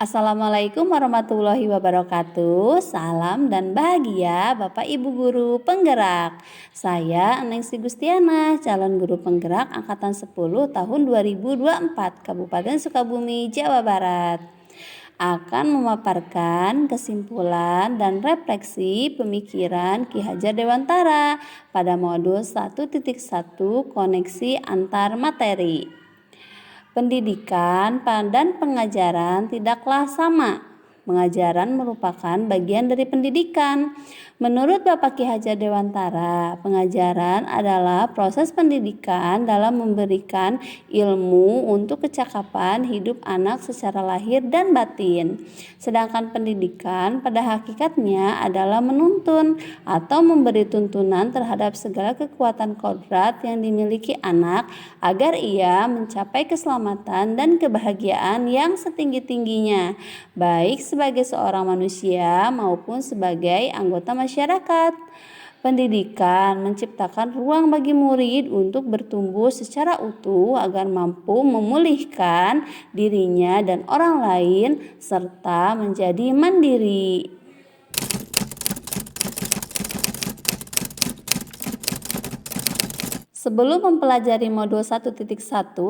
Assalamualaikum warahmatullahi wabarakatuh. Salam dan bahagia Bapak Ibu Guru Penggerak. Saya Nengsi Gustiana, calon guru penggerak angkatan 10 tahun 2024 Kabupaten Sukabumi, Jawa Barat. Akan memaparkan kesimpulan dan refleksi pemikiran Ki Hajar Dewantara pada modul 1.1 koneksi antar materi. Pendidikan dan pengajaran tidaklah sama. Pengajaran merupakan bagian dari pendidikan. Menurut Bapak Ki Hajar Dewantara, pengajaran adalah proses pendidikan dalam memberikan ilmu untuk kecakapan hidup anak secara lahir dan batin. Sedangkan pendidikan pada hakikatnya adalah menuntun atau memberi tuntunan terhadap segala kekuatan kodrat yang dimiliki anak agar ia mencapai keselamatan dan kebahagiaan yang setinggi-tingginya, baik sebagai seorang manusia maupun sebagai anggota masyarakat. Pendidikan menciptakan ruang bagi murid untuk bertumbuh secara utuh agar mampu memulihkan dirinya dan orang lain serta menjadi mandiri. Sebelum mempelajari modul 1.1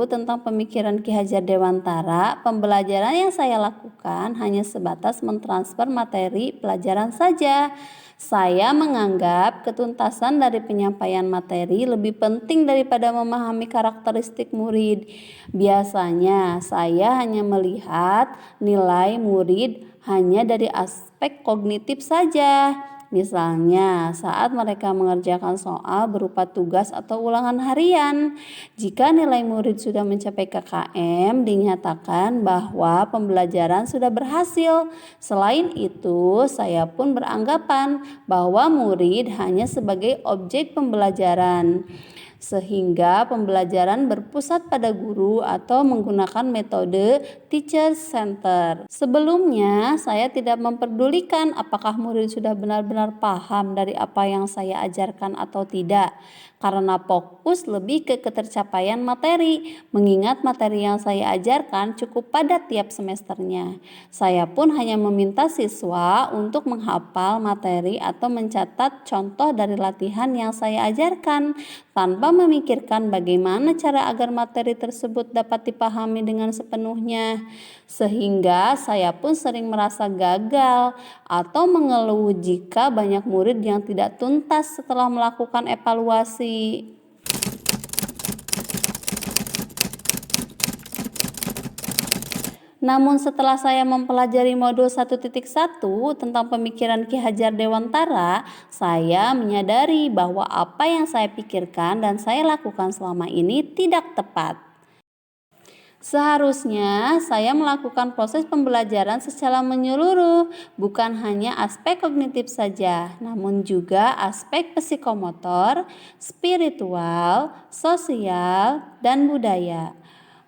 tentang pemikiran Ki Hajar Dewantara, pembelajaran yang saya lakukan hanya sebatas mentransfer materi pelajaran saja. Saya menganggap ketuntasan dari penyampaian materi lebih penting daripada memahami karakteristik murid. Biasanya saya hanya melihat nilai murid hanya dari aspek kognitif saja. Misalnya, saat mereka mengerjakan soal berupa tugas atau ulangan harian, jika nilai murid sudah mencapai KKM, dinyatakan bahwa pembelajaran sudah berhasil. Selain itu, saya pun beranggapan bahwa murid hanya sebagai objek pembelajaran, sehingga pembelajaran berpusat pada guru atau menggunakan metode teacher center. Sebelumnya, saya tidak memperdulikan apakah murid sudah benar-benar paham dari apa yang saya ajarkan atau tidak, karena fokus lebih ke ketercapaian materi, mengingat materi yang saya ajarkan cukup padat tiap semesternya. Saya pun hanya meminta siswa untuk menghafal materi atau mencatat contoh dari latihan yang saya ajarkan, tanpa memikirkan bagaimana cara agar materi tersebut dapat dipahami dengan sepenuhnya. Sehingga saya pun sering merasa gagal atau mengeluh jika banyak murid yang tidak tuntas setelah melakukan evaluasi. Namun setelah saya mempelajari modul 1.1 tentang pemikiran Ki Hajar Dewantara, saya menyadari bahwa apa yang saya pikirkan dan saya lakukan selama ini tidak tepat. Seharusnya saya melakukan proses pembelajaran secara menyeluruh, bukan hanya aspek kognitif saja, namun juga aspek psikomotor, spiritual, sosial, dan budaya.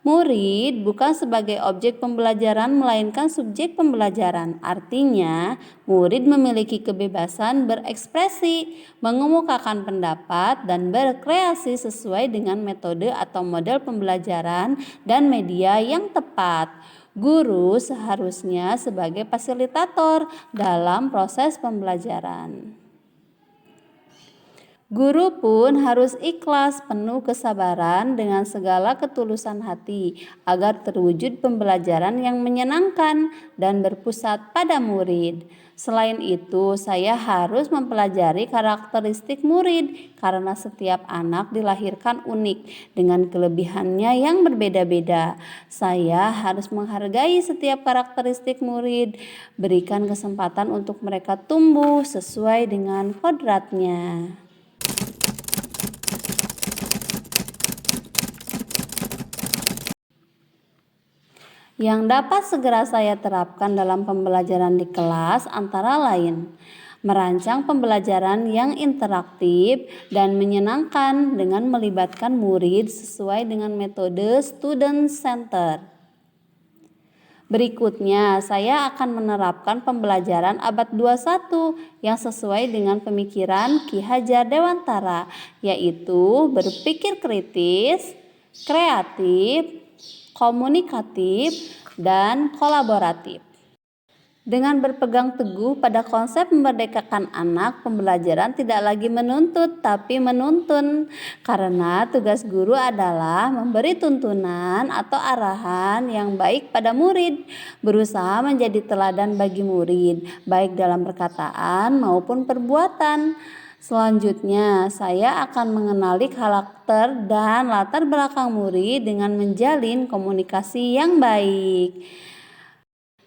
Murid bukan sebagai objek pembelajaran melainkan subjek pembelajaran. Artinya, murid memiliki kebebasan berekspresi, mengemukakan pendapat, dan berkreasi sesuai dengan metode atau model pembelajaran dan media yang tepat. Guru seharusnya sebagai fasilitator dalam proses pembelajaran. Guru pun harus ikhlas, penuh kesabaran dengan segala ketulusan hati agar terwujud pembelajaran yang menyenangkan dan berpusat pada murid. Selain itu, saya harus mempelajari karakteristik murid karena setiap anak dilahirkan unik dengan kelebihannya yang berbeda-beda. Saya harus menghargai setiap karakteristik murid, berikan kesempatan untuk mereka tumbuh sesuai dengan kodratnya. Yang dapat segera saya terapkan dalam pembelajaran di kelas antara lain merancang pembelajaran yang interaktif dan menyenangkan dengan melibatkan murid sesuai dengan metode student center. Berikutnya, saya akan menerapkan pembelajaran abad 21 yang sesuai dengan pemikiran Ki Hajar Dewantara, yaitu berpikir kritis, kreatif, komunikatif, dan kolaboratif. Dengan berpegang teguh pada konsep memerdekakan anak, pembelajaran tidak lagi menuntut tapi menuntun. Karena tugas guru adalah memberi tuntunan atau arahan yang baik pada murid, berusaha menjadi teladan bagi murid, baik dalam perkataan maupun perbuatan. Selanjutnya, saya akan mengenali karakter dan latar belakang murid dengan menjalin komunikasi yang baik.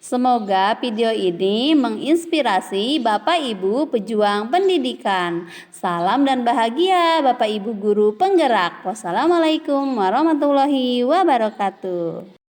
Semoga video ini menginspirasi Bapak Ibu pejuang pendidikan. Salam dan bahagia Bapak Ibu guru penggerak. Wassalamualaikum warahmatullahi wabarakatuh.